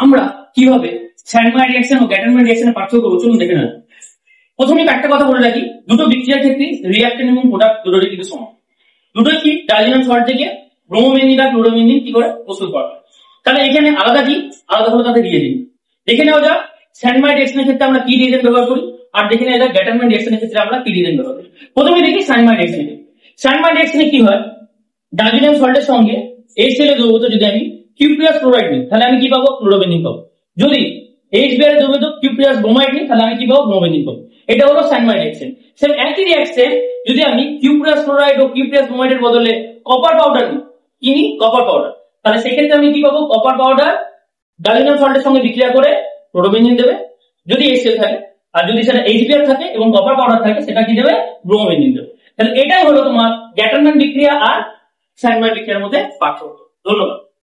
আমরা কিভাবে স্যান্ডমাইয়ার রিঅ্যাকশন ও গ্যাটারম্যান রিঅ্যাকশনের পার্থক্য করব চলুন দেখে নেব। প্রথমে একটা কথা বলে রাখি, দুটো বিক্রিয়ার ক্ষেত্রে রিঅ্যাকশন এবং প্রোডাক্ট দুটোরই কিন্তু সমান। দুটোই কি ডাইজিনাম সল্ট থেকে ব্রোমোবেনজিন বা ক্লোরোবেনজিন কি করে প্রস্তুত করা হয়। তাহলে এখানে আলাদা কি আলাদা ভাবে তাদের রিয়েজেন্ট দেখে নেওয়া যাক। স্যান্ডমাইয়ার রিঅ্যাকশনের ক্ষেত্রে আমরা কি রিয়েজেন্ট ব্যবহার করি, আর দেখে নেওয়া যাক গ্যাটারম্যান রিঅ্যাকশনের ক্ষেত্রে আমরা কি রিয়েজেন্ট ব্যবহার করি। প্রথমে দেখি স্যান্ডমাইয়ার রিঅ্যাকশন। স্যান্ডমাইয়ার রিঅ্যাকশনে কি হয়, ডাইজিনাম সল্টের সঙ্গে HCl দ্রবীভূত যদি আমি কিউপ্রিয়াস ক্লোরাইড নিই তাহলে আমি কি পাবো, ক্লোরোবেনজিন পাবো। যদি HBr দ্রবীভূত কিউপ্রিয়াস ব্রোমাইড নিই তাহলে আমি কি পাবো, ব্রোমোবেনজিন পাবো। এটা হলো স্যান্ডমাইয়ার রিঅ্যাকশন। সেম একই রিঅ্যাকশন যদি আমি কিউপ্রিয়াস ক্লোরাইড ও কিউপ্রিয়াস ব্রোমাইডের বদলে কপার পাউডার নিই, কি নিই, কপার পাউডার, তাহলে সেক্ষেত্রে আমি কি পাবো, কপার পাউডার ডাইজিনাম সল্টের সঙ্গে বিক্রিয়া করে ক্লোরোবেনজিন দেবে যদি HCl থাকে, আর যদি সেটা HBr থাকে এবং কপার পাউডার থাকে সেটা কি দেবে, ব্রোমোবেনজিন দেবে। তাহলে এটাই হলো তোমার গ্যাটারম্যান বিক্রিয়া আর স্যান্ডমাইয়ার বিক্রিয়ার মধ্যে পার্থক্য। ধন্যবাদ।